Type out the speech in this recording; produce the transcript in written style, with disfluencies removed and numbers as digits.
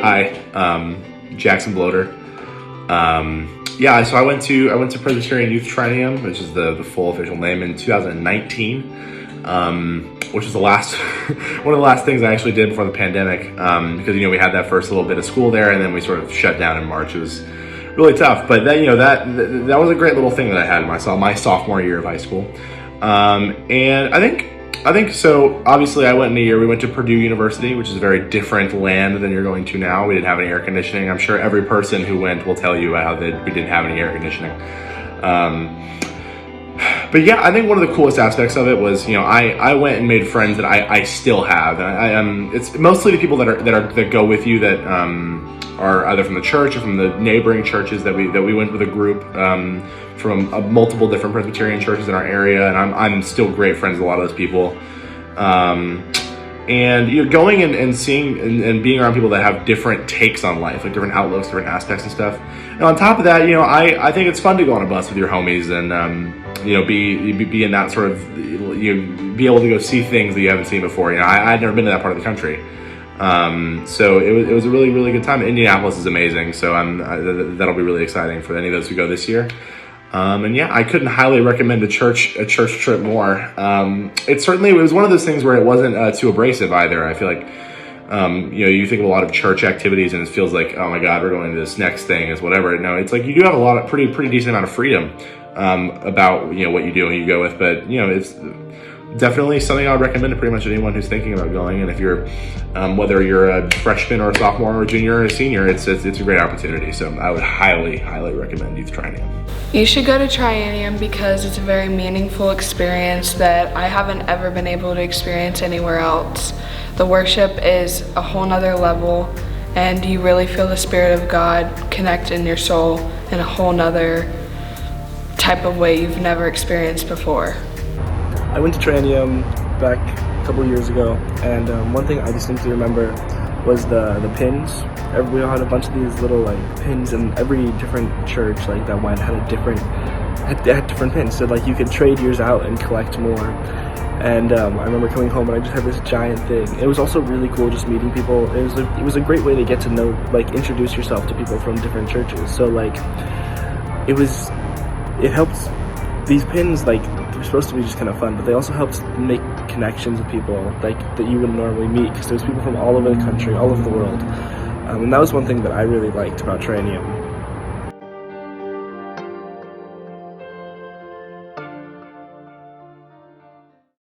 Hi, Jackson Bloater. Yeah, so I went to Presbyterian Youth Triennium, which is the full official name, in 2019, which is the last one of the last things I actually did before the pandemic, because we had that first little bit of school there, and then we sort of shut down in March. It was really tough, but that that was a great little thing that I had in my sophomore year of high school, and I think so. Obviously, I went in a year. We went to Purdue University, which is a very different land than you're going to now. We didn't have any air conditioning. I'm sure every person who went will tell you how we didn't have any air conditioning. But yeah, I think one of the coolest aspects of it was, I went and made friends that I still have, and it's mostly the people that go with you that are either from the church or from the neighboring churches that we went with a group from multiple different Presbyterian churches in our area, and I'm still great friends with a lot of those people. And you're going and seeing and being around people that have different takes on life, like different outlooks, different aspects and stuff. And on top of that, I think it's fun to go on a bus with your homies and be in that sort of be able to go see things that you haven't seen before. I'd never been to that part of the country. So it was a really, really good time. Indianapolis is amazing, so that'll be really exciting for any of those who go this year. And yeah, I couldn't highly recommend a church trip more. It was one of those things where it wasn't too abrasive either. I feel like you think of a lot of church activities and it feels like, oh my God, we're going to this next thing is whatever. No, it's like you do have a lot of pretty decent amount of freedom about what you do and who you go with, but it's definitely something I would recommend to pretty much anyone who's thinking about going. And if you're, whether you're a freshman or a sophomore or a junior or a senior, it's a great opportunity. So I would highly recommend Youth Triennium. You should go to Triennium because it's a very meaningful experience that I haven't ever been able to experience anywhere else. The worship is a whole nother level, and you really feel the Spirit of God connect in your soul in a whole nother type of way you've never experienced before. I went to Triennium back a couple of years ago, and one thing I distinctly remember was the pins. We all had a bunch of these little pins, and every different church that went had different pins. So you could trade yours out and collect more. And I remember coming home and I just had this giant thing. It was also really cool just meeting people. It was a great way to get to know, introduce yourself to people from different churches. So it helps. These pins they're supposed to be just kind of fun, but they also helped make connections with people that you wouldn't normally meet, because there's people from all over the country, all over the world. And that was one thing that I really liked about Triennium.